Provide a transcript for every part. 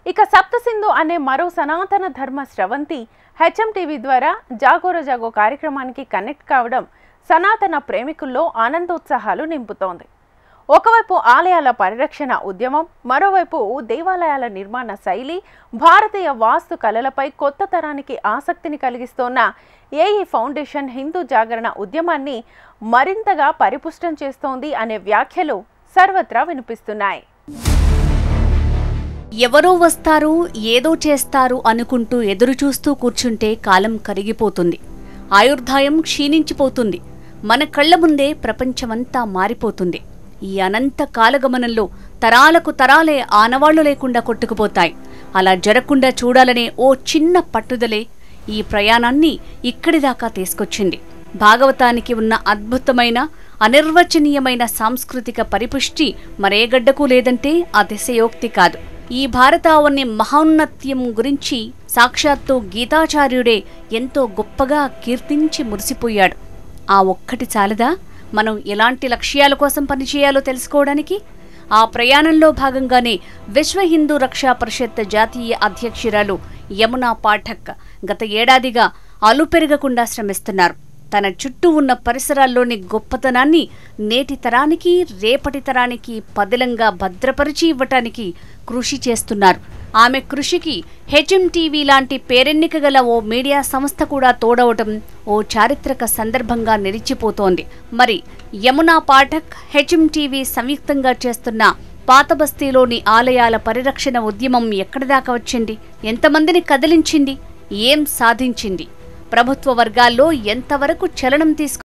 ఇక సప్తసింధు అనే మరో సనాతన ధర్మ స్రవంతి హెచ్ఎంటీవీ ద్వారా జాగోర జాగో కార్యక్రమానికి కనెక్ట్ కావడం సనాతన ప్రేమికుల్లో ఆనందోత్సాహాలు నింపుతోంది. ఒకవైపు ఆలయాల పరిరక్షణ ఉద్యమం, మరోవైపు దేవాలయాల నిర్మాణ శైలి, భారతీయ వాస్తు కళలపై కొత్త తరానికి ఆసక్తిని కలిగిస్తోన్న ఏఈ ఫౌండేషన్ హిందూ జాగరణ ఉద్యమాన్ని మరింతగా పరిపుష్టం చేస్తోంది అనే వ్యాఖ్యలు సర్వత్రా వినిపిస్తున్నాయి. ఎవరో వస్తారు, ఏదో చేస్తారు అనుకుంటూ ఎదురుచూస్తూ కూర్చుంటే కాలం కరిగిపోతుంది, ఆయుర్దాయం క్షీణించిపోతుంది, మన కళ్ల ముందే ప్రపంచమంతా మారిపోతుంది. ఈ అనంత కాలగమనంలో తరాలకు తరాలే ఆనవాళ్లు లేకుండా కొట్టుకుపోతాయి. అలా జరగకుండా చూడాలనే ఓ చిన్న పట్టుదలే ఈ ప్రయాణాన్ని ఇక్కడిదాకా తీసుకొచ్చింది. భాగవతానికి ఉన్న అద్భుతమైన అనిర్వచనీయమైన సాంస్కృతిక పరిపుష్టి మరే గడ్డకు లేదంటే అతిశయోక్తి కాదు. ఈ భారతావని మహోన్నత్యం గురించి సాక్షాత్తు గీతాచార్యుడే ఎంతో గొప్పగా కీర్తించి మురిసిపోయాడు. ఆ ఒక్కటి చాలదా మనం ఎలాంటి లక్ష్యాల కోసం పనిచేయాలో తెలుసుకోవడానికి? ఆ ప్రయాణంలో భాగంగానే విశ్వ హిందూ రక్షా పరిషత్ జాతీయ అధ్యక్షురాలు యమునా పాఠక్ గత ఏడాదిగా అలుపెరగకుండా శ్రమిస్తున్నారు. తన చుట్టూ ఉన్న పరిసరాల్లోని గొప్పతనాన్ని నేటి తరానికి, రేపటి తరానికి పదిలంగా భద్రపరిచి ఇవ్వటానికి కృషి చేస్తున్నారు. ఆమె కృషికి హెచ్ఎంటీవీ లాంటి పేరెన్నిక గల ఓ మీడియా సంస్థ కూడా తోడవటం ఓ చారిత్రక సందర్భంగా నిలిచిపోతోంది. మరి యమునా పాఠక్, హెచ్ఎంటీవీ సంయుక్తంగా చేస్తున్న పాతబస్తీలోని ఆలయాల పరిరక్షణ ఉద్యమం ఎక్కడిదాకా వచ్చింది? ఎంతమందిని కదిలించింది? ఏం సాధించింది? ప్రభుత్వ వర్గాల్లో ఎంతవరకు చలనం తీసుకు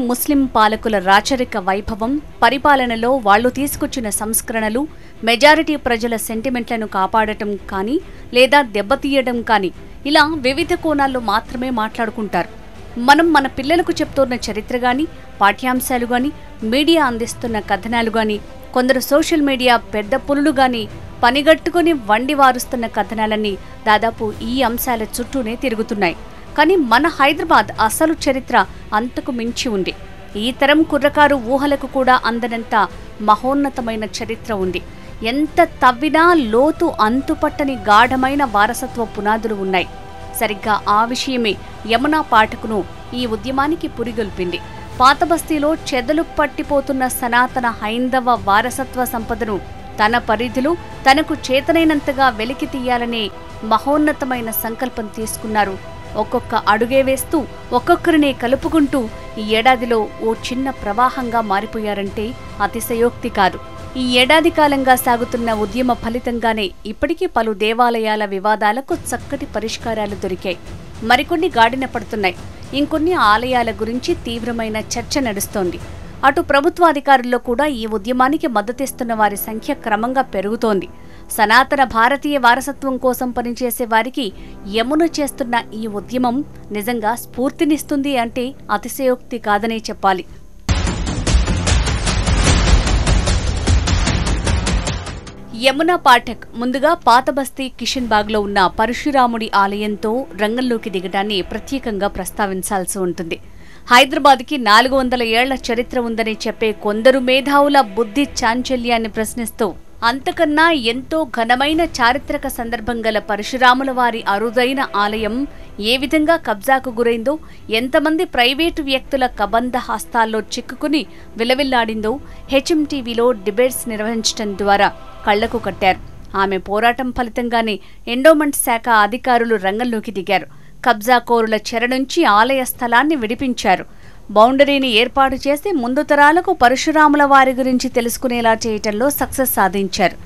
ముస్లిం పాలకుల రాచరిక వైభవం, పరిపాలనలో వాళ్లు తీసుకొచ్చిన సంస్కరణలు, మెజారిటీ ప్రజల సెంటిమెంట్లను కాపాడటం కానీ లేదా దెబ్బతీయడం కానీ ఇలా వివిధ కోణాల్లో మాత్రమే మాట్లాడుకుంటారు. మనం మన పిల్లలకు చెప్తున్న చరిత్ర గాని, పాఠ్యాంశాలు గాని, మీడియా అందిస్తున్న కథనాలు గాని, కొందరు సోషల్ మీడియా పెద్ద పులులు గాని పనిగట్టుకుని వండి వారుస్తున్న కథనాలన్నీ దాదాపు ఈ అంశాల చుట్టూనే తిరుగుతున్నాయి. కానీ మన హైదరాబాద్ అసలు చరిత్ర అంతకు మించి ఉంది. ఈ తరం కుర్రకారు ఊహలకు కూడా అందనంత మహోన్నతమైన చరిత్ర ఉంది. ఎంత తవ్వినా లోతు అంతుపట్టని గాఢమైన వారసత్వ పునాదులు ఉన్నాయి. సరిగ్గా ఆ విషయమే యమునా పాఠకును ఈ ఉద్యమానికి పురిగొల్పింది. పాతబస్తీలో చెదలు పట్టిపోతున్న సనాతన హైందవ వారసత్వ సంపదను తన పరిధిలో తనకు చేతనైనంతగా వెలికి తీయాలనే మహోన్నతమైన సంకల్పం తీసుకున్నారు. ఒక్కొక్క అడుగే వేస్తూ, ఒక్కొక్కరినే కలుపుకుంటూ ఈ ఏడాదిలో ఓ చిన్న ప్రవాహంగా మారిపోయారంటే అతిశయోక్తి కాదు. ఈ ఏడాది కాలంగా సాగుతున్న ఉద్యమ ఫలితంగానే ఇప్పటికీ పలు దేవాలయాల వివాదాలకు చక్కటి పరిష్కారాలు దొరికాయి. మరికొన్ని గాడిన పడుతున్నాయి. ఇంకొన్ని ఆలయాల గురించి తీవ్రమైన చర్చ నడుస్తోంది. అటు ప్రభుత్వాధికారుల్లో కూడా ఈ ఉద్యమానికి మద్దతిస్తున్న వారి సంఖ్య క్రమంగా పెరుగుతోంది. సనాతన భారతీయ వారసత్వం కోసం పనిచేసే వారికి యమున చేస్తున్న ఈ ఉద్యమం నిజంగా స్ఫూర్తినిస్తుంది అంటే అతిశయోక్తి కాదనే చెప్పాలి. యమునా పాఠక్ ముందుగా పాతబస్తీ కిషన్బాగ్లో ఉన్న పరశురాముడి ఆలయంతో రంగంలోకి దిగడాన్ని ప్రత్యేకంగా ప్రస్తావించాల్సి ఉంటుంది. హైదరాబాద్కి 400 ఏళ్ల చరిత్ర ఉందని చెప్పే కొందరు మేధావుల బుద్ధి చాంచల్యాన్ని ప్రశ్నిస్తూ అంతకన్నా ఎంతో ఘనమైన చారిత్రక సందర్భం గల పరశురాముల వారి అరుదైన ఆలయం ఏ విధంగా కబ్జాకు గురైందో, ఎంతమంది ప్రైవేటు వ్యక్తుల కబంధ హస్తాల్లో చిక్కుకుని విలవిల్లాడిందో హెచ్ఎంటీవీలో డిబేట్స్ నిర్వహించడం ద్వారా కళ్లకు కట్టారు. ఆమె పోరాటం ఫలితంగానే ఎండోమెంట్ శాఖ అధికారులు రంగంలోకి దిగారు. కబ్జాకోరుల చెర నుంచి ఆలయ స్థలాన్ని విడిపించారు. బౌండరీని ఏర్పాటు చేసి ముందు తరాలకు పరశురాముల వారి గురించి తెలుసుకునేలా చేయటంలో సక్సెస్ సాధించారు.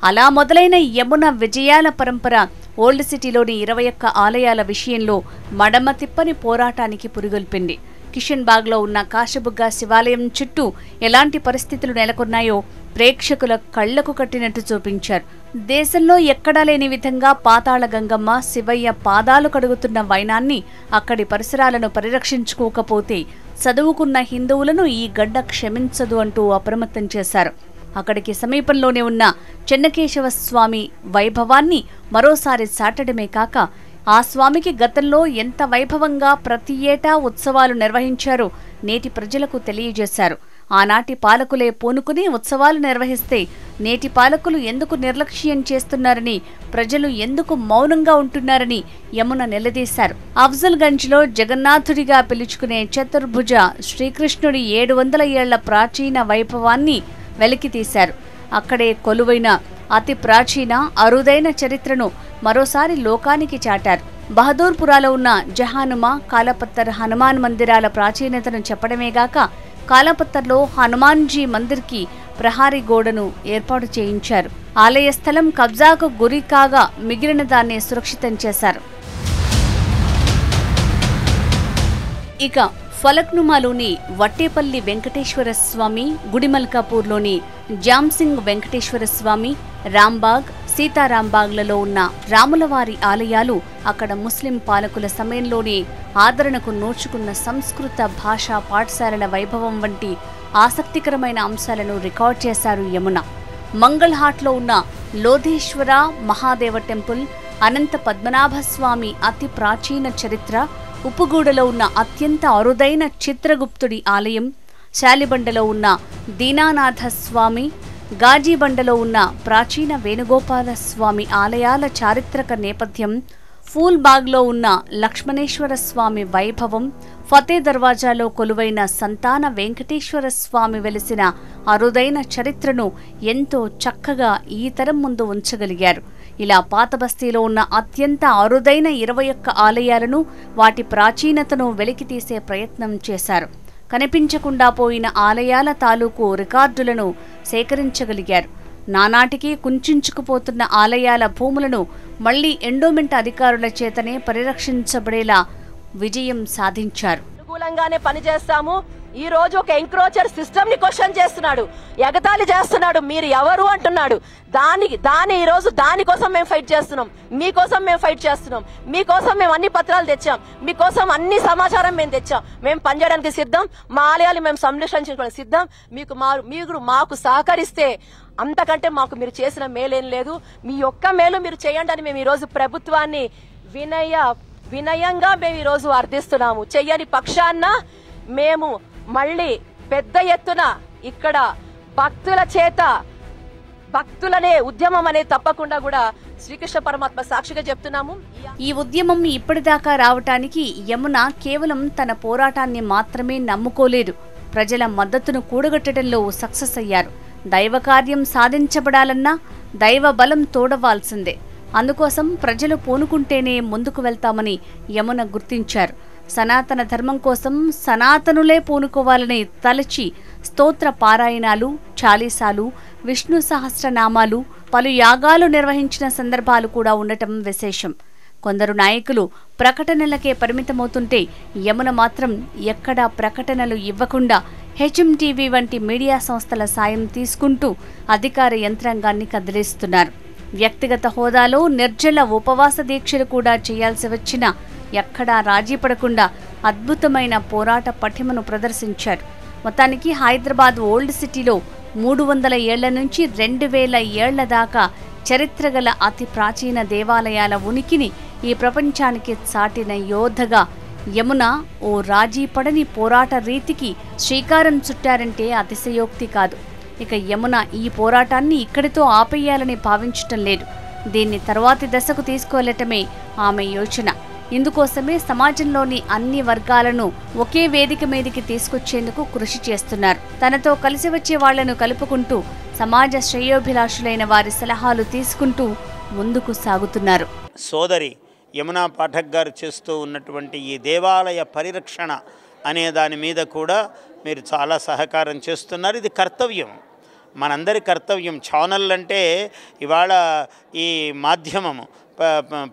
అలా మొదలైన యమున విజయాల పరంపర ఓల్డ్ సిటీలోని 21 ఆలయాల విషయంలో మడమ తిప్పని పోరాటానికి పురిగొల్పింది. కిషన్ బాగ్లో ఉన్న కాశబుగ్గ శివాలయం చుట్టూ ఎలాంటి పరిస్థితులు నెలకొన్నాయో ప్రేక్షకుల కళ్లకు కట్టినట్టు చూపించారు. దేశంలో ఎక్కడా లేని విధంగా పాతాళ గంగమ్మ, శివయ్య పాదాలు కడుగుతున్న వైనాన్ని, అక్కడి పరిసరాలను పరిరక్షించుకోకపోతే చదువుకున్న హిందువులను ఈ గడ్డ క్షమించదు అంటూ అప్రమత్తం చేశారు. అక్కడికి సమీపంలోనే ఉన్న చెన్నకేశవ స్వామి వైభవాన్ని మరోసారి చాటడమే కాక ఆ స్వామికి గతంలో ఎంత వైభవంగా ప్రతి ఏటా ఉత్సవాలు నిర్వహించారో నేటి ప్రజలకు తెలియజేశారు. ఆనాటి పాలకులే పూనుకుని ఉత్సవాలు నిర్వహిస్తే నేటి పాలకులు ఎందుకు నిర్లక్ష్యం చేస్తున్నారని, ప్రజలు ఎందుకు మౌనంగా ఉంటున్నారని యమున నిలదీశారు. అఫ్జల్గంజ్లో జగన్నాథుడిగా పిలుచుకునే చతుర్భుజ శ్రీకృష్ణుడి 700 ఏళ్ల ప్రాచీన వైభవాన్ని వెలికితీశారు. అక్కడే కొలువైన అతి ప్రాచీన అరుదైన చరిత్రను మరోసారి లోకానికి చాటారు. బహదూర్పురాలో ఉన్న జహానుమా, కాలపత్తర్ హనుమాన్ మందిరాల ప్రాచీనతను చెప్పడమేగాక కాలపత్తర్లో హనుమాన్జీ మందిర్కి ప్రహారీ గోడను ఏర్పాటు చేయించారు. ఆలయ స్థలం కబ్జాకు గురి కాగా మిగిలిన దాన్ని సురక్షితం చేశారు. ఇక ఫలక్నుమాలోని వట్టేపల్లి వెంకటేశ్వర స్వామి, గుడిమల్కాపూర్లోని జామ్సింగ్ వెంకటేశ్వర స్వామి, రాంబాగ్, సీతారాంబాగ్లలో ఉన్న రాములవారి ఆలయాలు అక్కడ ముస్లిం పాలకుల సమయంలోనే ఆదరణకు నోచుకున్న సంస్కృత భాషా పాఠశాలల వైభవం వంటి ఆసక్తికరమైన అంశాలను రికార్డ్ చేశారు యమున. మంగళహాట్లో ఉన్న లోధేశ్వర మహాదేవ టెంపుల్, అనంత పద్మనాభస్వామి అతి ప్రాచీన చరిత్ర, ఉప్పుగూడలో ఉన్న అత్యంత అరుదైన చిత్రగుప్తుడి ఆలయం, శాలిబండలో ఉన్న దీనానాథ స్వామి, గాజీబండలో ఉన్న ప్రాచీన వేణుగోపాల స్వామి ఆలయాల చారిత్రక నేపథ్యం, ఫూల్బాగ్లో ఉన్న లక్ష్మణేశ్వర స్వామి వైభవం, ఫతే దర్వాజాలో కొలువైన సంతాన వెంకటేశ్వర స్వామి వెలిసిన అరుదైన చరిత్రను ఎంతో చక్కగా ఈ తరం ముందు ఉంచగలిగారు. ఇలా పాతబస్తీలో ఉన్న అత్యంత అరుదైన 21 ఆలయాలను, వాటి ప్రాచీనతను వెలికితీసే ప్రయత్నం చేశారు. కనిపించకుండా పోయిన ఆలయాల తాలూకు రికార్డులను సేకరించగలిగారు. నానాటికి కుంచుకుపోతున్న ఆలయాల భూములను మళ్లీ ఎండోమెంట్ అధికారుల చేతనే పరిరక్షించబడేలా విజయం సాధించారు. అనుకూలంగానే పనిచేస్తాము. ఈ రోజు ఒక ఎంక్రోచర్ సిస్టమ్ ని క్వశ్చన్ చేస్తున్నాడు, ఎగతాళి చేస్తున్నాడు, మీరు ఎవరు అంటున్నాడు. దాని ఈ రోజు దానికోసం మేము ఫైట్ చేస్తున్నాం, మీకోసం మేము ఫైట్ చేస్తున్నాం, మీకోసం మేము అన్ని పత్రాలు తెచ్చాం, మీకోసం అన్ని సమాచారం మేము తెచ్చాం. మేము పనిచేయడానికి సిద్ధం, మా ఆలయాలు మేము సంరక్షించుకోవడానికి సిద్ధం. మీరు మాకు సహకరిస్తే అంతకంటే మాకు మీరు చేసిన మేలేం లేదు. మీ ఒక్క మేలు మీరు చేయండి అని మేము ఈ రోజు ప్రభుత్వాన్ని వినయంగా మేము ఈ రోజు అర్థిస్తున్నాము. చెయ్యని పక్షాన మేము మళ్ళీ పెద్ద ఎత్తున ఇక్కడ భక్తులనే ఉద్యమం అనేది తప్పకుండా కూడా శ్రీకృష్ణ పరమాత్మ సాక్షిగా చెప్తున్నాము. ఈ ఉద్యమం ఇప్పటిదాకా రావటానికి యమున కేవలం తన పోరాటాన్ని మాత్రమే నమ్ముకోలేదు, ప్రజల మద్దతును కూడగట్టడంలో సక్సెస్ అయ్యారు. దైవ కార్యం సాధించబడాలన్నా దైవ బలం తోడవాల్సిందే. అందుకోసం ప్రజలు పూనుకుంటేనే ముందుకు వెళ్తామని యమున గుర్తించారు. సనాతన ధర్మం కోసం సనాతనులే పూనుకోవాలని తలచి స్తోత్ర పారాయణాలు, చాలీసాలు, విష్ణు సహస్రనామాలు, పలు యాగాలు నిర్వహించిన సందర్భాలు కూడా ఉండటం విశేషం. కొందరు నాయకులు ప్రకటనలకే పరిమితమవుతుంటే యమున మాత్రం ఎక్కడా ప్రకటనలు ఇవ్వకుండా హెచ్ఎంటీవీ వంటి మీడియా సంస్థల సాయం తీసుకుంటూ అధికార యంత్రాంగాన్ని కదిలిస్తున్నారు. వ్యక్తిగత హోదాలో నిర్జల ఉపవాస దీక్షలు కూడా చేయాల్సి వచ్చినా ఎక్కడా రాజీ పడకుండా అద్భుతమైన పోరాట పటిమను ప్రదర్శించారు. మొత్తానికి హైదరాబాద్ ఓల్డ్ సిటీలో 300 ఏళ్ల నుంచి 2000 ఏళ్ల దాకా చరిత్రగల అతి ప్రాచీన దేవాలయాల ఉనికిని ఈ ప్రపంచానికి చాటిన యోధగా యమున ఓ రాజీ పడని పోరాట రీతికి శ్రీకారం చుట్టారంటే అతిశయోక్తి కాదు. ఇక యమున ఈ పోరాటాన్ని ఇక్కడితో ఆపేయాలని భావించటం లేదు. దీన్ని తర్వాతి దశకు తీసుకువెళ్లటమే ఆమె యోచన. ఇందుకోసమే సమాజంలోని అన్ని వర్గాలను ఒకే వేదిక మీదికి తీసుకొచ్చేందుకు కృషి చేస్తున్నారు. తనతో కలిసి వచ్చే వాళ్లను కలుపుకుంటూ సమాజ శ్రేయోభిలాషులైన వారి సలహాలు తీసుకుంటూ ముందుకు సాగుతున్నారు. సోదరి యమునా పాఠక్ గారు చేస్తూ ఉన్నటువంటి ఈ దేవాలయ పరిరక్షణ అనే దాని మీద కూడా మీరు చాలా సహకారం చేస్తున్నారు. ఇది కర్తవ్యం, మనందరి కర్తవ్యం. ఛానల్ అంటే ఇవాళ ఈ మాధ్యమము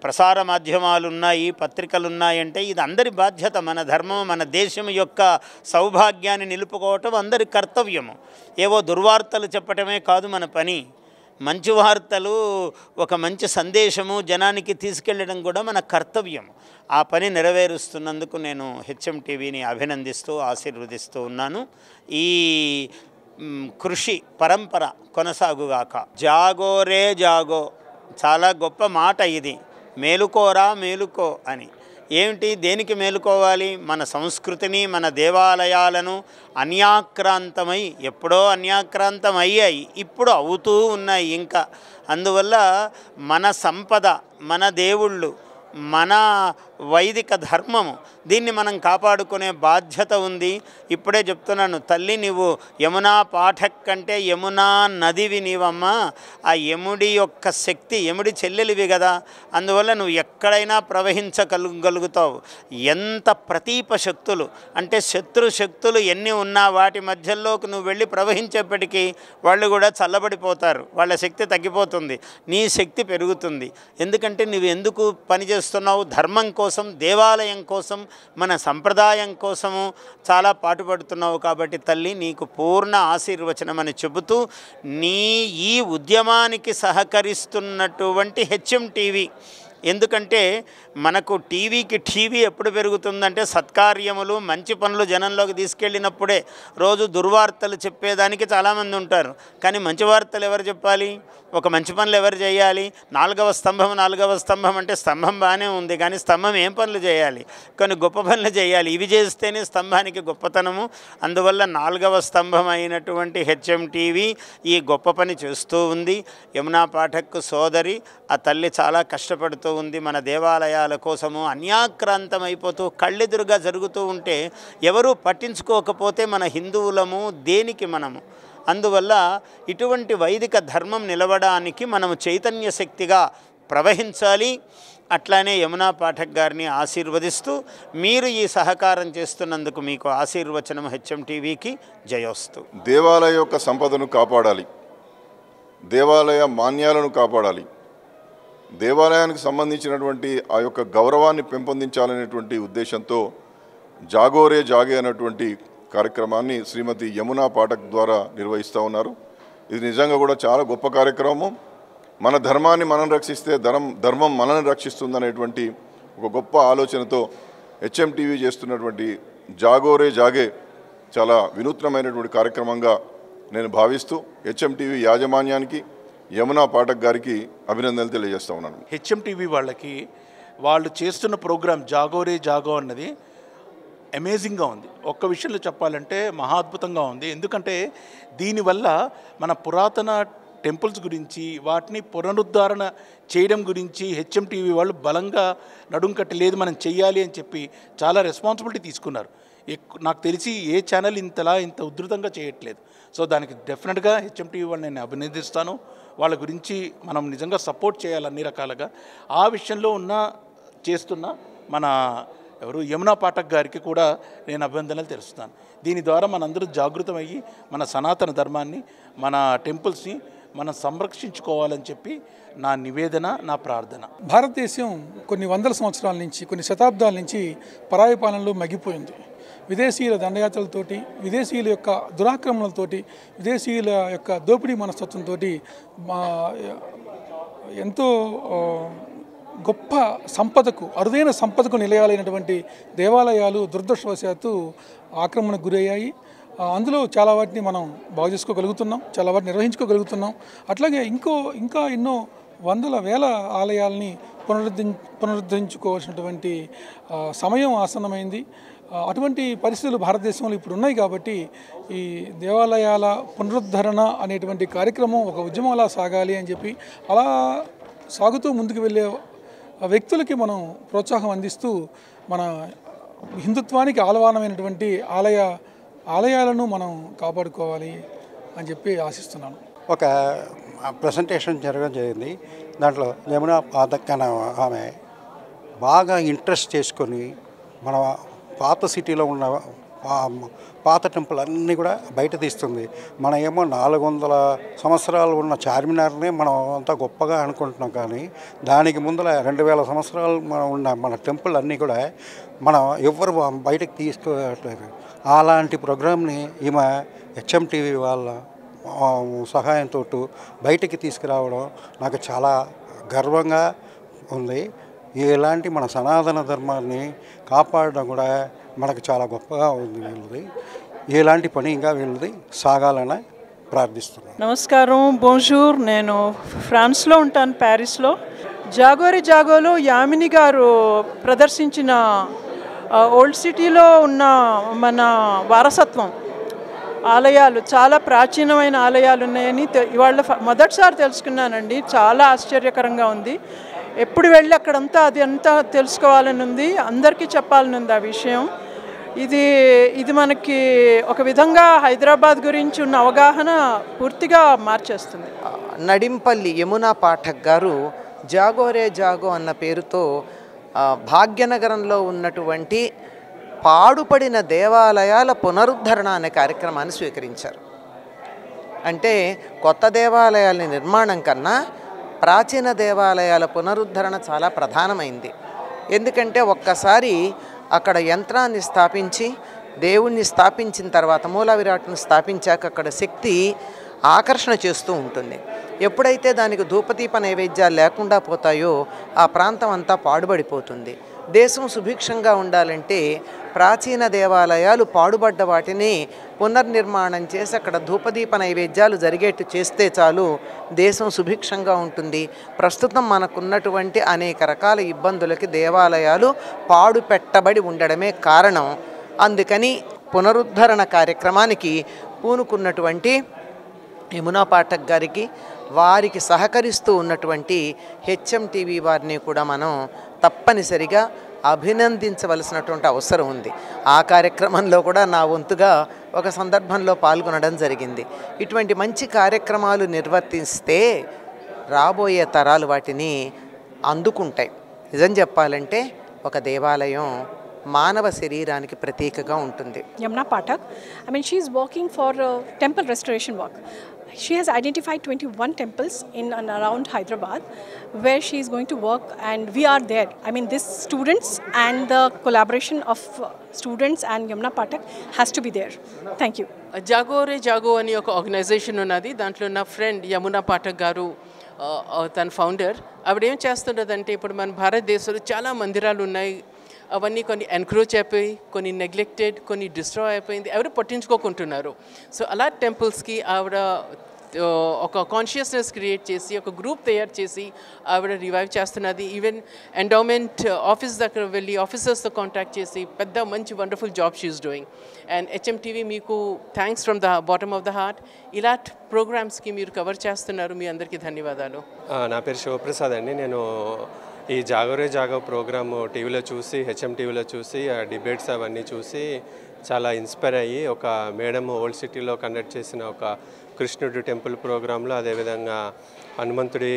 ప్రసార మాధ్యమాలు ఉన్నాయి, పత్రికలు ఉన్నాయంటే ఇది అందరి బాధ్యత. మన ధర్మం, మన దేశం యొక్క సౌభాగ్యాన్ని నిలుపుకోవటం అందరి కర్తవ్యము. ఏవో దుర్వార్తలు చెప్పటమే కాదు మన పని. మంచి వార్తలు, ఒక మంచి సందేశము జనానికి తీసుకెళ్ళడం కూడా మన కర్తవ్యం. ఆ పని నెరవేరుస్తున్నందుకు నేను హెచ్ఎం టీవీని అభినందిస్తూ ఆశీర్వదిస్తూ ఉన్నాను. ఈ కృషి పరంపర కొనసాగుగాక. జాగోరే జాగో, చాలా గొప్ప మాట ఇది. మేలుకోరా మేలుకో అని. ఏమిటి, దేనికి మేలుకోవాలి? మన సంస్కృతిని, మన దేవాలయాలను అన్యాక్రాంతమై, ఎప్పుడో అన్యాక్రాంతం అయ్యాయి, ఇప్పుడు అవుతూ ఉన్నాయి ఇంకా. అందువల్ల మన సంపద, మన దేవుళ్ళు, మన వైదిక ధర్మము, దీన్ని మనం కాపాడుకునే బాధ్యత ఉంది. ఇప్పుడే చెప్తున్నాను, తల్లి నీవు యమునా పాఠక్ కంటే యమునా నదివి నీవమ్మా. ఆ యముడి యొక్క శక్తి, యముడి చెల్లెలివి కదా, అందువల్ల నువ్వు ఎక్కడైనా ప్రవహించగలుగుతావు. ఎంత ప్రతీప శక్తులు అంటే శత్రు శక్తులు ఎన్ని ఉన్నా వాటి మధ్యలోకి నువ్వు వెళ్ళి ప్రవహించేప్పటికీ వాళ్ళు కూడా చల్లబడిపోతారు, వాళ్ళ శక్తి తగ్గిపోతుంది, నీ శక్తి పెరుగుతుంది. ఎందుకంటే నువ్వు ఎందుకు పనిచేస్తున్నావు? ధర్మం కోసం, దేవాలయం కోసం, మన సంప్రదాయం కోసము చాలా పాటుపడుతున్నావు. కాబట్టి తల్లి నీకు పూర్ణ ఆశీర్వచనం అని చెబుతూ, నీ ఈ ఉద్యమానికి సహకరిస్తున్నటువంటి హెచ్ఎం టీవీ, ఎందుకంటే మనకు టీవీ ఎప్పుడు పెరుగుతుందంటే సత్కార్యములు, మంచి పనులు జనంలోకి తీసుకెళ్ళినప్పుడే. రోజు దుర్వార్తలు చెప్పేదానికి చాలామంది ఉంటారు, కానీ మంచి వార్తలు ఎవరు చెప్పాలి? ఒక మంచి పనులు ఎవరు చేయాలి? నాలుగవ స్తంభం అంటే స్తంభం బాగానే ఉంది, కానీ స్తంభం ఏం పనులు చేయాలి? కొన్ని గొప్ప పనులు చేయాలి. ఇవి చేస్తేనే స్తంభానికి గొప్పతనము. అందువల్ల 4వ స్తంభం అయినటువంటి హెచ్ఎం టీవీ ఈ గొప్ప పని చేస్తూ ఉంది. యమునా పాఠక్ సోదరి, ఆ తల్లి చాలా కష్టపడుతూ ఉంది. మన దేవాలయాల కోసము అన్యాక్రాంతం అయిపోతూ కళ్ళెదురుగా జరుగుతూ ఉంటే ఎవరూ పట్టించుకోకపోతే మన హిందువులము దేనికి మనము? అందువల్ల ఇటువంటి వైదిక ధర్మం నిలవడానికి మనము చైతన్య శక్తిగా ప్రవహించాలి. అట్లానే యమునా పాఠక్ గారిని ఆశీర్వదిస్తూ, మీరు ఈ సహకారం చేస్తున్నందుకు మీకు ఆశీర్వచనం. హెచ్ఎం టీవీకి జయోస్తు. దేవాలయ యొక్క సంపదను కాపాడాలి, దేవాలయ మాన్యాలను కాపాడాలి, దేవాలయానికి సంబంధించినటువంటి ఆ యొక్క గౌరవాన్ని పెంపొందించాలనేటువంటి ఉద్దేశంతో జాగోరే జాగే అనేటువంటి కార్యక్రమాన్ని శ్రీమతి యమునా పాఠక్ ద్వారా నిర్వహిస్తూ ఉన్నారు. ఇది నిజంగా కూడా చాలా గొప్ప కార్యక్రమం. మన ధర్మాన్ని మనం రక్షిస్తే ధర్మం మనల్ని రక్షిస్తుందనేటువంటి ఒక గొప్ప ఆలోచనతో హెచ్ఎం టీవీ చేస్తున్నటువంటి జాగోరే జాగే చాలా వినూత్నమైనటువంటి కార్యక్రమంగా నేను భావిస్తూ హెచ్ఎం టీవీ యాజమాన్యానికి, యమునా పాఠక్ గారికి అభినందనలు తెలియజేస్తూ ఉన్నాను. హెచ్ఎం టీవీ వాళ్ళకి వాళ్ళు చేస్తున్న ప్రోగ్రాం జాగోరే జాగో అన్నది అమేజింగ్గా ఉంది. ఒక్క విషయంలో చెప్పాలంటే మహా అద్భుతంగా ఉంది. ఎందుకంటే దీనివల్ల మన పురాతన టెంపుల్స్ గురించి, వాటిని పునరుద్ధరణ చేయడం గురించి హెచ్ఎం టీవీ వాళ్ళు బలంగా నడుం కట్టలేదు, మనం చెయ్యాలి అని చెప్పి చాలా రెస్పాన్సిబిలిటీ తీసుకున్నారు. నాకు తెలిసి ఏ ఛానల్ ఇంత ఉధృతంగా చేయట్లేదు. సో దానికి డెఫినెట్గా హెచ్ఎం టీవీ వాళ్ళని నేను అభినందిస్తాను. వాళ్ళ గురించి మనం నిజంగా సపోర్ట్ చేయాలి అన్ని రకాలుగా. ఆ విషయంలో చేస్తున్న మన యమునా పాఠక్ గారికి కూడా నేను అభినందనలు తెలుస్తున్నాను. దీని ద్వారా మనందరూ జాగృతమయ్యి మన సనాతన ధర్మాన్ని, మన టెంపుల్స్ని మనం సంరక్షించుకోవాలని చెప్పి నా నివేదన, నా ప్రార్థన. భారతదేశం కొన్ని వందల సంవత్సరాల నుంచి, కొన్ని శతాబ్దాల నుంచి పరాయి పాలనలో మగ్గిపోయింది. విదేశీయుల దండయాత్రలతోటి, విదేశీయుల యొక్క దురాక్రమణలతోటి, విదేశీయుల యొక్క దోపిడీ మనస్తత్వంతో ఎంతో గొప్ప సంపదకు, అరుదైన సంపదకు నిలయాలైనటువంటి దేవాలయాలు దురదృష్టవశాత్తు ఆక్రమణకు గురయ్యాయి. అందులో చాలా వాటిని మనం బాగు చేసుకోగలుగుతున్నాం, చాలా వాటిని నిర్వహించుకోగలుగుతున్నాం. అట్లాగే ఇంకా ఎన్నో వందల వేల ఆలయాల్ని పునరుద్ధరించుకోవాల్సినటువంటి సమయం ఆసన్నమైంది. అటువంటి పరిస్థితులు భారతదేశంలో ఇప్పుడు ఉన్నాయి. కాబట్టి ఈ దేవాలయాల పునరుద్ధరణ అనేటువంటి కార్యక్రమం ఒక ఉద్యమంలా సాగాలి అని చెప్పి, అలా సాగుతూ ముందుకు వెళ్ళే వ్యక్తులకి మనం ప్రోత్సాహం అందిస్తూ మన హిందుత్వానికి ఆలవానమైనటువంటి ఆలయాలను మనం కాపాడుకోవాలి అని చెప్పి ఆశిస్తున్నాను. ఒక ప్రెజెంటేషన్ జరగడం జరిగింది. దాంట్లో యమునా పాఠక్ అనే ఆమె బాగా ఇంట్రెస్ట్ చేసుకొని మన పాత సిటీలో ఉన్న పాత టెంపుల్ అన్నీ కూడా బయట తీస్తుంది. మనం ఏమో 400 సంవత్సరాలు ఉన్న చార్మినార్నే మనం అంతా గొప్పగా అనుకుంటున్నాం, కానీ దానికి ముందర 2000 సంవత్సరాలు మనం ఉన్న మన టెంపుల్ అన్నీ కూడా మనం ఎవ్వరు బయటకు తీసుకోవట్లేదు. అలాంటి ప్రోగ్రామ్ని ఈమె హెచ్ఎంటీవీ వాళ్ళ సహాయంతో బయటికి తీసుకురావడం నాకు చాలా గర్వంగా ఉంది. ఇలాంటి మన సనాతన ధర్మాన్ని కాపాడడం కూడా మనకు చాలా గొప్పగా ఉంది. వీళ్ళది ఇలాంటి పని ఇంకా వీళ్ళది సాగాలని ప్రార్థిస్తున్నాను. నమస్కారం, బోన్జూర్. నేను ఫ్రాన్స్లో ఉంటాను, ప్యారిస్లో. జాగోరే జాగోలో యామిని గారు ప్రదర్శించిన ఓల్డ్ సిటీలో ఉన్న మన వారసత్వం ఆలయాలు, చాలా ప్రాచీనమైన ఆలయాలు ఉన్నాయని ఇవాళ మొదటిసారి తెలుసుకున్నానండి. చాలా ఆశ్చర్యకరంగా ఉంది. ఎప్పుడు వెళ్ళి అక్కడంతా అది అంతా తెలుసుకోవాలని ఉంది, అందరికీ చెప్పాలని ఉంది ఆ విషయం. ఇది మనకి ఒక విధంగా హైదరాబాద్ గురించి ఉన్న అవగాహన పూర్తిగా మార్చేస్తుంది. నడింపల్లి యమునా పాఠక్ గారు జాగోరే జాగో అన్న పేరుతో భాగ్యనగరంలో ఉన్నటువంటి పాడుపడిన దేవాలయాల పునరుద్ధరణ అనే కార్యక్రమాన్ని స్వీకరించారు. అంటే కొత్త దేవాలయాల నిర్మాణం కన్నా ప్రాచీన దేవాలయాల పునరుద్ధరణ చాలా ప్రధానమైంది. ఎందుకంటే ఒక్కసారి అక్కడ యంత్రాన్ని స్థాపించి దేవుణ్ణి స్థాపించిన తర్వాత మూల విరాట్ను స్థాపించాక అక్కడ శక్తి ఆకర్షణ చేస్తూ ఉంటుంది. ఎప్పుడైతే దానికి ధూపదీప నైవేద్యాలు లేకుండా పోతాయో ఆ ప్రాంతం అంతా పాడుబడిపోతుంది. దేశం సుభిక్షంగా ఉండాలంటే ప్రాచీన దేవాలయాలు పాడుబడ్డ వాటిని పునర్నిర్మాణం చేసి అక్కడ ధూపదీప నైవేద్యాలు జరిగేట్టు చేస్తే చాలు దేశం సుభిక్షంగా ఉంటుంది. ప్రస్తుతం మనకున్నటువంటి అనేక రకాల ఇబ్బందులకి దేవాలయాలు పాడు పెట్టబడి ఉండడమే కారణం. అందుకని పునరుద్ధరణ కార్యక్రమానికి పూనుకున్నటువంటి యమునా పాఠక్ గారికి, వారికి సహకరిస్తూ ఉన్నటువంటి హెచ్ఎంటీవీ వారిని కూడా మనం తప్పనిసరిగా అభినందించవలసినటువంటి అవసరం ఉంది. ఆ కార్యక్రమంలో కూడా నా వంతుగా ఒక సందర్భంలో పాల్గొనడం జరిగింది. ఇటువంటి మంచి కార్యక్రమాలు నిర్వర్తిస్తే రాబోయే తరాలు వాటిని అందుకుంటాయి. నిజం చెప్పాలంటే ఒక దేవాలయం మానవ శరీరానికి ప్రతీకగా ఉంటుంది. Yamuna Pathak, I mean, she is working for temple restoration work. She has identified 21 temples in and around Hyderabad where she is going to work, and we are there. I mean, this students and the collaboration of students and Yamuna Pathak has to be there. Thank you. జాగోరే జాగో అని ఒక organisation ఉన్నది. దాంట్లో నా friend Yamuna Pathak గారు తన founder. ఆవిడేం చేస్తుండదంటే, ఇప్పుడు మన భారతదేశంలో చాలా మందిరాలు ఉన్నాయి. అవన్నీ కొన్ని ఎన్క్రోచ్ అయిపోయి, కొన్ని నెగ్లెక్టెడ్, కొన్ని డిస్ట్రాయ్ అయిపోయింది, ఎవరు పట్టించుకోకుంటున్నారు. సో అలా టెంపుల్స్కి ఆవిడ ఒక కాన్షియస్నెస్ క్రియేట్ చేసి ఒక గ్రూప్ తయారు చేసి ఆవిడ రివైవ్ చేస్తున్నది. ఈవెన్ ఎండోమెంట్ ఆఫీస్ దగ్గర వెళ్ళి ఆఫీసర్స్తో కాంటాక్ట్ చేసి పెద్ద మంచి wonderful job she's doing. And HMTV మీకు thanks from the bottom of the heart. ఇలాంటి ప్రోగ్రామ్స్కి మీరు కవర్ చేస్తున్నారు, మీ అందరికీ ధన్యవాదాలు. నా పేరు శివప్రసాద్ అండి. నేను ఈ జాగోరే జాగో ప్రోగ్రాము టీవీలో చూసి, హెచ్ఎంటీవీలో చూసి ఆ డిబేట్స్ అవన్నీ చూసి చాలా ఇన్స్పైర్ అయ్యి ఒక మేడం ఓల్డ్ సిటీలో కండక్ట్ చేసిన ఒక కృష్ణుడి టెంపుల్ ప్రోగ్రాంలో, అదేవిధంగా హనుమంతుడి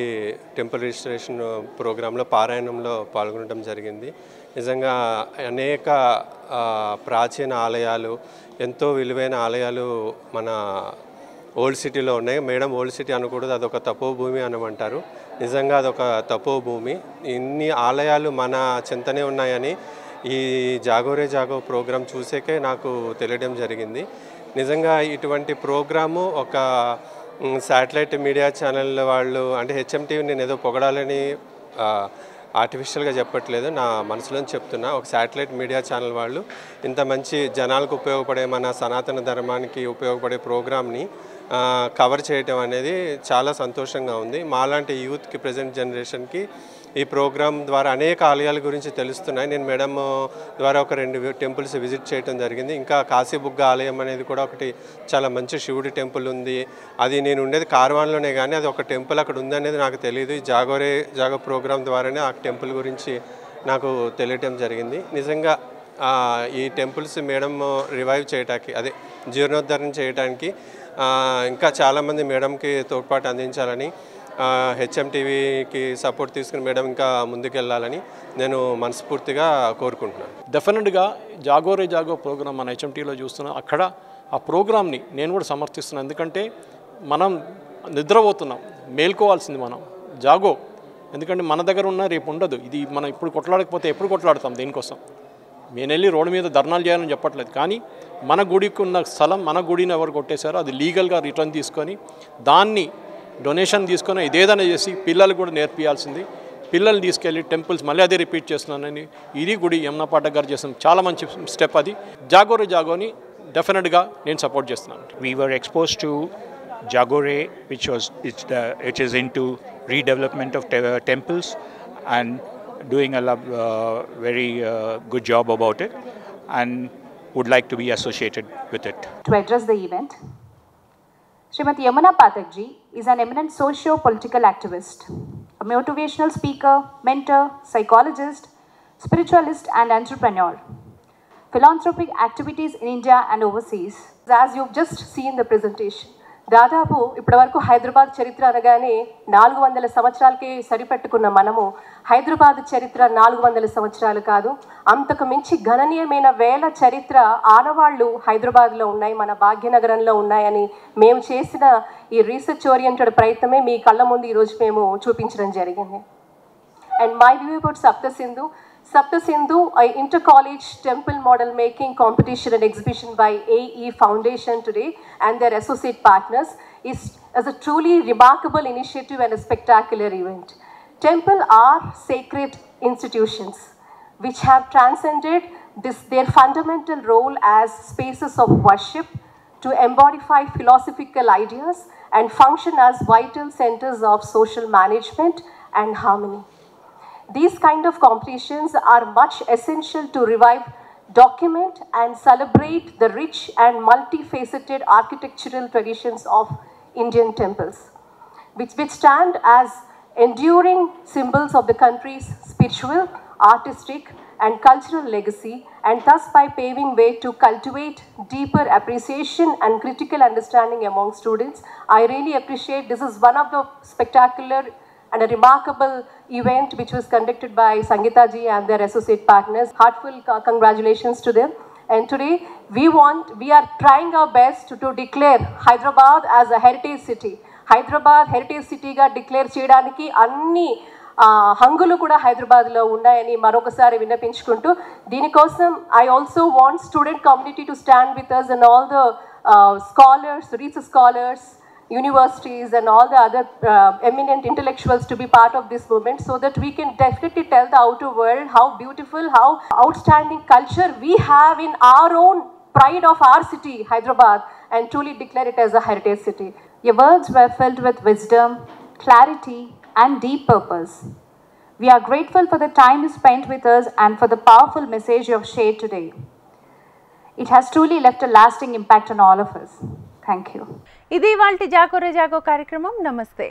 టెంపుల్ రిజిస్ట్రేషన్ ప్రోగ్రాంలో పారాయణంలో పాల్గొనడం జరిగింది. నిజంగా అనేక ప్రాచీన ఆలయాలు, ఎంతో విలువైన ఆలయాలు మన ఓల్డ్ సిటీలో ఉన్నాయి. మేడం ఓల్డ్ సిటీ అనకూడదు, అదొక తపోభూమి అనమంటారు. నిజంగా అదొక తపోభూమి. ఇన్ని ఆలయాలు మన చింతనే ఉన్నాయని ఈ జాగోరే జాగో ప్రోగ్రాం చూసేకే నాకు తెలియడం జరిగింది. నిజంగా ఇటువంటి ప్రోగ్రాము ఒక శాటిలైట్ మీడియా ఛానల్ వాళ్ళు, అంటే హెచ్ఎంటీవీ నేను ఏదో పొగడాలని ఆర్టిఫిషియల్గా చెప్పట్లేదు, నా మనసులోని చెప్తున్నా. ఒక శాటిలైట్ మీడియా ఛానల్ వాళ్ళు ఇంత మంచి జనాలకు ఉపయోగపడే, మన సనాతన ధర్మానికి ఉపయోగపడే ప్రోగ్రామ్ని కవర్ చేయటం అనేది చాలా సంతోషంగా ఉంది. మాలాంటి యూత్కి, ప్రజెంట్ జనరేషన్కి ఈ ప్రోగ్రాం ద్వారా అనేక ఆలయాల గురించి తెలుస్తున్నాయి. నేను మేడం ద్వారా ఒక 2 టెంపుల్స్ విజిట్ చేయడం జరిగింది. ఇంకా కాశీబుగ్గ ఆలయం అనేది కూడా ఒకటి చాలా మంచి శివుడి టెంపుల్ ఉంది. అది నేను ఉండేది కార్వాన్లోనే, కానీ అది ఒక టెంపుల్ అక్కడ ఉందనేది నాకు తెలియదు. ఈ జాగోరే జాగో ప్రోగ్రాం ద్వారానే ఆ టెంపుల్ గురించి నాకు తెలియటం జరిగింది. నిజంగా ఈ టెంపుల్స్ మేడం రివైవ్ చేయడానికి, అదే జీర్ణోద్ధరణ చేయడానికి ఇంకా చాలామంది మేడంకి తోడ్పాటు అందించాలని హెచ్ఎం టీవీకి సపోర్ట్ తీసుకుని మేడం ఇంకా ముందుకెళ్ళాలని నేను మనస్ఫూర్తిగా కోరుకుంటున్నాను. డెఫినెట్గా జాగోరే జాగో ప్రోగ్రామ్ మన హెచ్ఎంటీలో చూస్తున్నాం. అక్కడ ఆ ప్రోగ్రామ్ని నేను కూడా సమర్థిస్తున్నాను. ఎందుకంటే మనం నిద్రపోతున్నాం, మేల్కోవాల్సింది మనం జాగో. ఎందుకంటే మన దగ్గర ఉన్న రేపు ఉండదు. ఇది మనం ఇప్పుడు కొట్లాడకపోతే ఎప్పుడు కొట్లాడతాం దేనికోసం? నేను వెళ్ళి రోడ్డు మీద ధర్నాలు చేయాలని చెప్పట్లేదు, కానీ మన గుడికి ఉన్న స్థలం, మన గుడిని ఎవరు కొట్టేశారో అది లీగల్గా రిటర్న్ తీసుకొని దాన్ని డొనేషన్ తీసుకొని ఇదేదైనా చేసి పిల్లలు కూడా నేర్పియాల్సింది. పిల్లల్ని తీసుకెళ్ళి టెంపుల్స్ మళ్ళీ అదే రిపీట్ చేస్తున్నానని ఇది గుడి యమునా పాఠక్ గారు చేసిన చాలా మంచి స్టెప్. అది జాగోరే జాగోని డెఫినెట్గా నేను సపోర్ట్ చేస్తున్నాను. We were exposed to Jagore, which is into redevelopment of temples and doing a very good job about it, and would like to be associated with it. To address the event, Srimati Yamuna Pathak ji is an eminent socio-political activist, a motivational speaker, mentor, psychologist, spiritualist and entrepreneur. Philanthropic activities in India and overseas. As you've just seen the presentation, దాదాపు ఇప్పటివరకు హైదరాబాద్ చరిత్ర అనగానే 400 సంవత్సరాలకి సరిపెట్టుకున్న మనము హైదరాబాద్ చరిత్ర 400 సంవత్సరాలు కాదు, అంతకు మించి గణనీయమైన వేల చరిత్ర ఆనవాళ్లు హైదరాబాద్లో ఉన్నాయి, మన భాగ్యనగరంలో ఉన్నాయని మేము చేసిన ఈ రీసెర్చ్ ఓరియంటెడ్ ప్రయత్నమే మీ కళ్ళ ముందు ఈరోజు మేము చూపించడం జరిగింది. And my view about Sapta Sindhu, an inter-college temple model making competition and exhibition by AE Foundation today and their associate partners is as a truly remarkable initiative and a spectacular event. Temples are sacred institutions which have transcended their fundamental role as spaces of worship to embody philosophical ideas and function as vital centers of social management and harmony. These kind of competitions are much essential to revive, document and celebrate the rich and multifaceted architectural traditions of Indian temples, which stand as enduring symbols of the country's spiritual, artistic and cultural legacy, and thus by paving way to cultivate deeper appreciation and critical understanding among students. I really appreciate this is one of the spectacular and a remarkable event which was conducted by Sangeeta ji and their associate partners. Heartfelt congratulations to them. And today we are trying our best to declare Hyderabad as a heritage city. Hyderabad heritage city ga declare cheyadaniki anni hangulu kuda Hyderabad lo unnayani marokasari vinnapinchukunటూ దీని కోసం I also want student community to stand with us and all the scholars, research scholars, universities and all the other eminent intellectuals to be part of this movement, so that we can definitely tell the outer world how beautiful, how outstanding culture we have in our own pride of our city, Hyderabad, and truly declare it as a heritage city. Your words were filled with wisdom, clarity and deep purpose. We are grateful for the time you spent with us and for the powerful message you have shared today. It has truly left a lasting impact on all of us. Thank you. ఇది ఇవాల్టి జాగోరే జాగో కార్యక్రమం. నమస్తే.